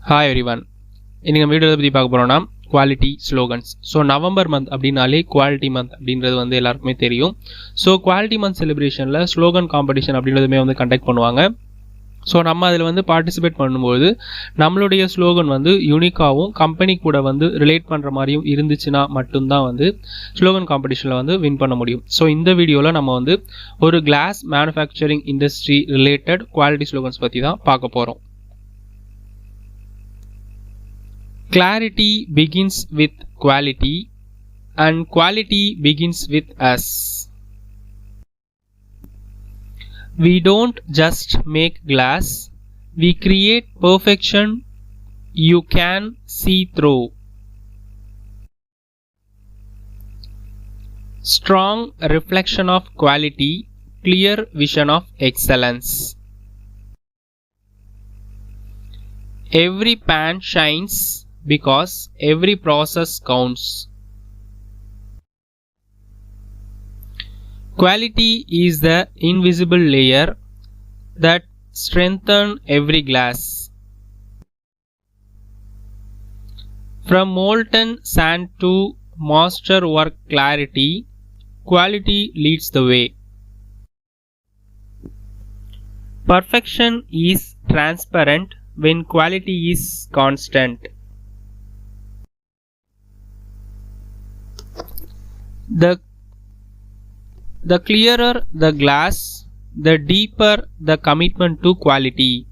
Hi everyone. இன்னைக்கு நம்ம வீடியோல பத்தி பார்க்க போறோம்னா quality slogans. So November month அப்படினாலே quality month அப்படின்றது வந்து எல்லாருக்குமே தெரியும். So quality month celebrationல slogan competition அப்படின்றதுமே வந்து கண்டக்ட் பண்ணுவாங்க. ஸோ நம்ம அதில் வந்து பார்ட்டிசிபேட் பண்ணும்போது நம்மளுடைய ஸ்லோகன் வந்து யூனிக்காகவும் கம்பெனி கூட வந்து ரிலேட் பண்ணுற மாதிரியும் இருந்துச்சுன்னா மட்டும்தான் வந்து ஸ்லோகன் காம்படிஷனில் வந்து வின் பண்ண முடியும். ஸோ இந்த வீடியோவில் நம்ம வந்து ஒரு glass manufacturing industry related quality slogans பற்றி தான் பார்க்க போகிறோம். Clarity begins with quality and quality begins with us. We don't just make glass, we create perfection you can see through. Strong reflection of quality, clear vision of excellence. Every pan shines because every process counts. Quality is the invisible layer that strengthens every glass. From molten sand to masterwork clarity, quality leads the way. Perfection is transparent when quality is constant. The clearer the glass, the deeper the commitment to quality.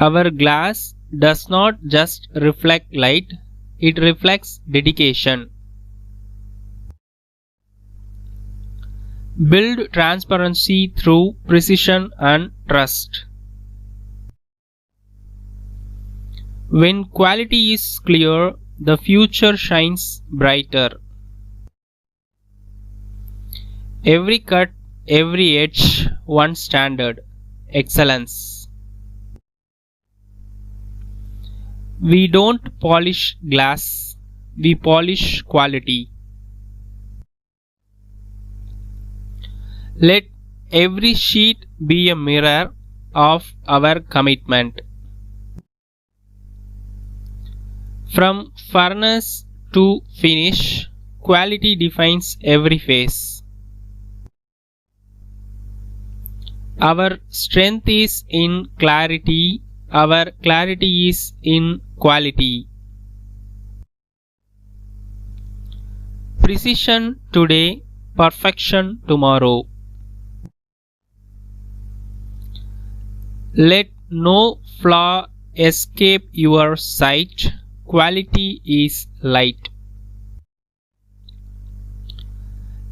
Our glass does not just reflect light, it reflects dedication. Build transparency through precision and trust. When quality is clear, the future shines brighter. Every cut, every edge, one standard, excellence. We don't polish glass, we polish quality. Let every sheet be a mirror of our commitment. From furnace to finish, quality defines every phase. Our strength is in clarity, our clarity is in quality. Precision today, perfection tomorrow. Let no flaw escape your sight, quality is light.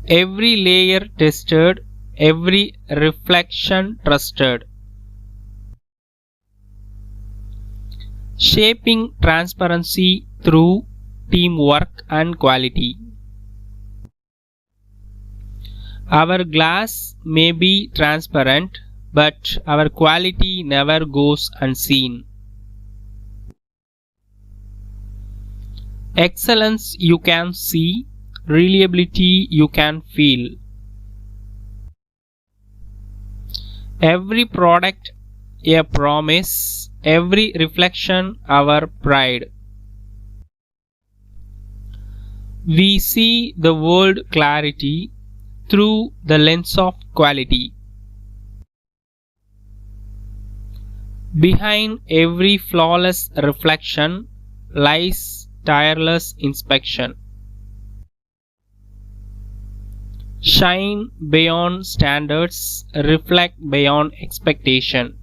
Every layer tested, every reflection trusted. Shaping transparency through teamwork and quality. Our glass may be transparent, but our quality never goes unseen. Excellence you can see, reliability you can feel. Every product a promise, every reflection our pride. We see the world clarity through the lens of quality. Behind every flawless reflection lies tireless inspection. Shine beyond standards, reflect beyond expectation.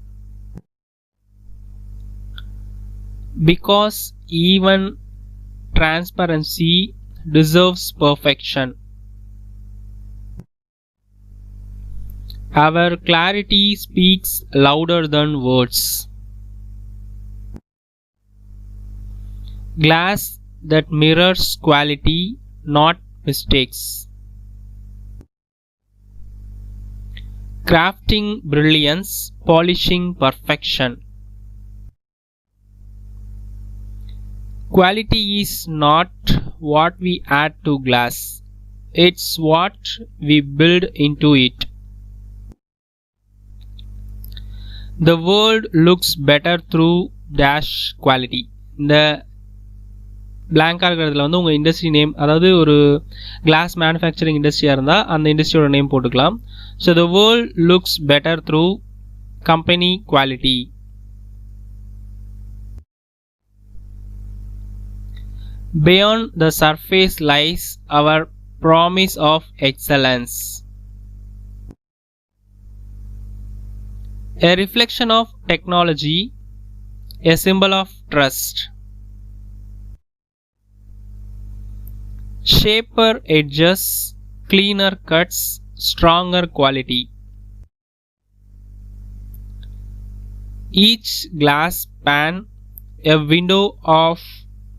Because even transparency deserves perfection. Our clarity speaks louder than words. Glass that mirrors quality, not mistakes. Crafting brilliance, polishing perfection. Quality is not what we add to glass, it's what we build into it. The world looks better through dash quality. இந்த blank இருக்கிறதுல வந்து உங்கள் industry name, அதாவது ஒரு glass manufacturing இண்டஸ்ட்ரியாக இருந்தால் அந்த இண்டஸ்ட்ரியோட name போட்டுக்கலாம். So the world looks better through company quality. Beyond the surface lies our promise of excellence. A reflection of technology, a symbol of trust. Sharper edges, cleaner cuts, stronger quality. Each glass pan a window of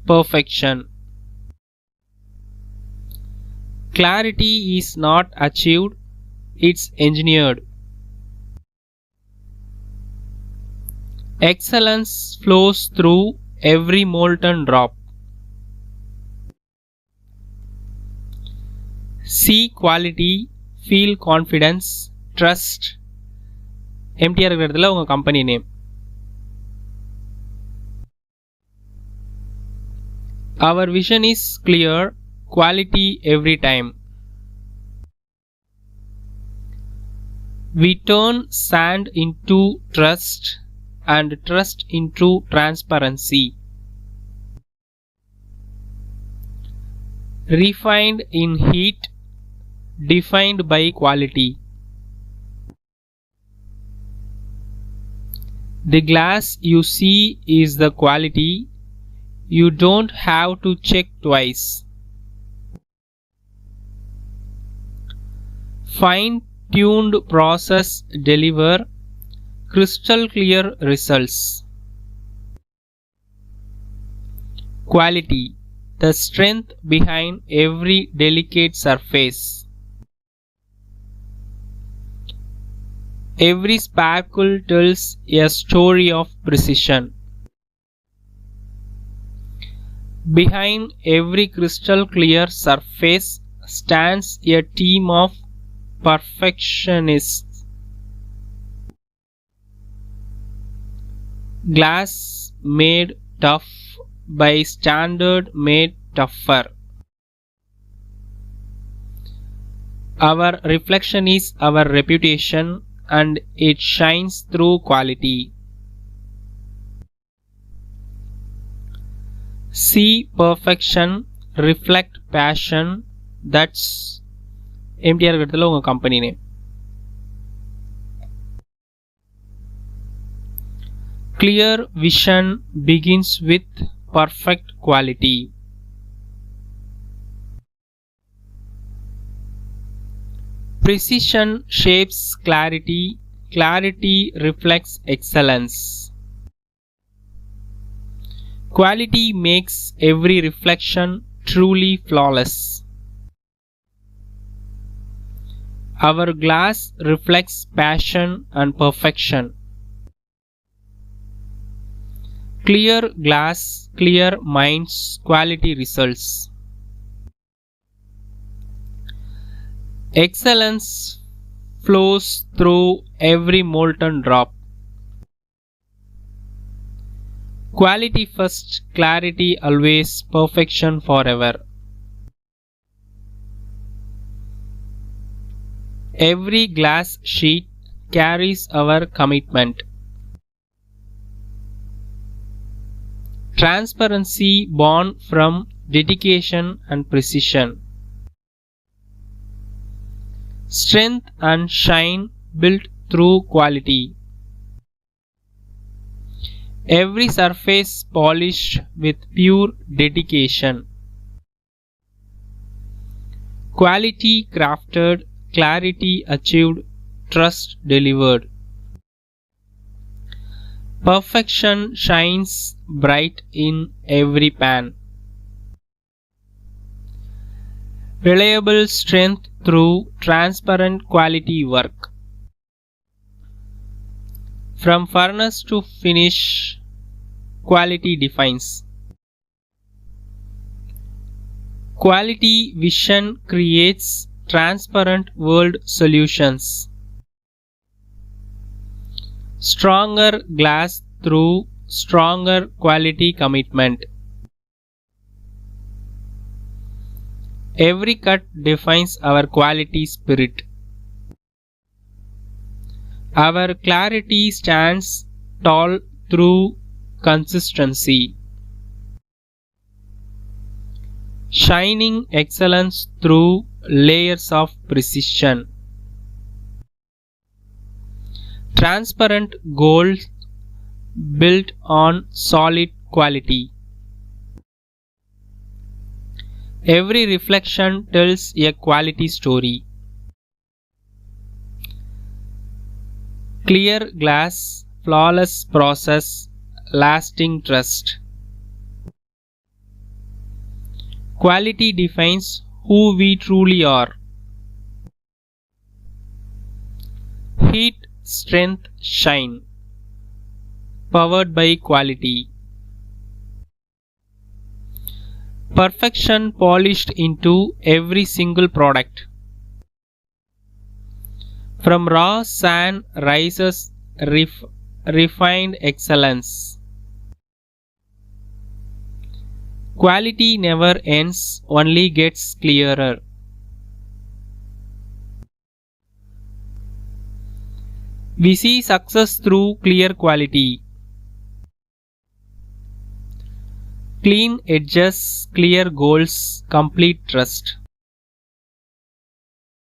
perfection. Clarity is not achieved, it's engineered. Excellence flows through every molten drop. See quality, feel confidence, trust. MTR இருக்கிறதுல உங்கள் company name. Our vision is clear, quality every time. We turn sand into trust and trust into transparency. Refined in heat, defined by quality. The glass you see is the quality. You don't have to check twice. Fine-tuned process deliver crystal clear results. Quality, the strength behind every delicate surface. Every sparkle tells a story of precision. Behind every crystal clear surface stands a team of perfectionists. Glass made tough by standard made tougher. Our reflection is our reputation, and it shines through quality. See perfection, reflect passion. That's MTR இருக்கிறதுல உங்கள் company name. Clear vision begins with perfect quality. Precision shapes clarity, clarity reflects excellence. Quality makes every reflection truly flawless. Our glass reflects passion and perfection. Clear glass, clear minds, quality results. Excellence flows through every molten drop. Quality first, clarity always, perfection forever. Every glass sheet carries our commitment. Transparency born from dedication and precision. Strength and shine built through quality. Every surface polished with pure dedication. Quality crafted, clarity achieved, trust delivered. Perfection shines bright in every pan. Reliable strength through transparent quality work. From furnace to finish, quality defines. Quality vision creates transparent world solutions. Stronger glass through stronger quality commitment. Every cut defines our quality spirit. Our clarity stands tall through consistency. Shining excellence through layers of precision. Transparent gold built on solid quality. Every reflection tells a quality story. Clear glass, flawless process, lasting trust. Quality defines who we truly are. Heat, strength, shine. Powered by quality. Perfection polished into every single product. From raw sand rises refined excellence. Quality never ends, only gets clearer. We see success through clear quality. Clean edges, clear goals, complete trust.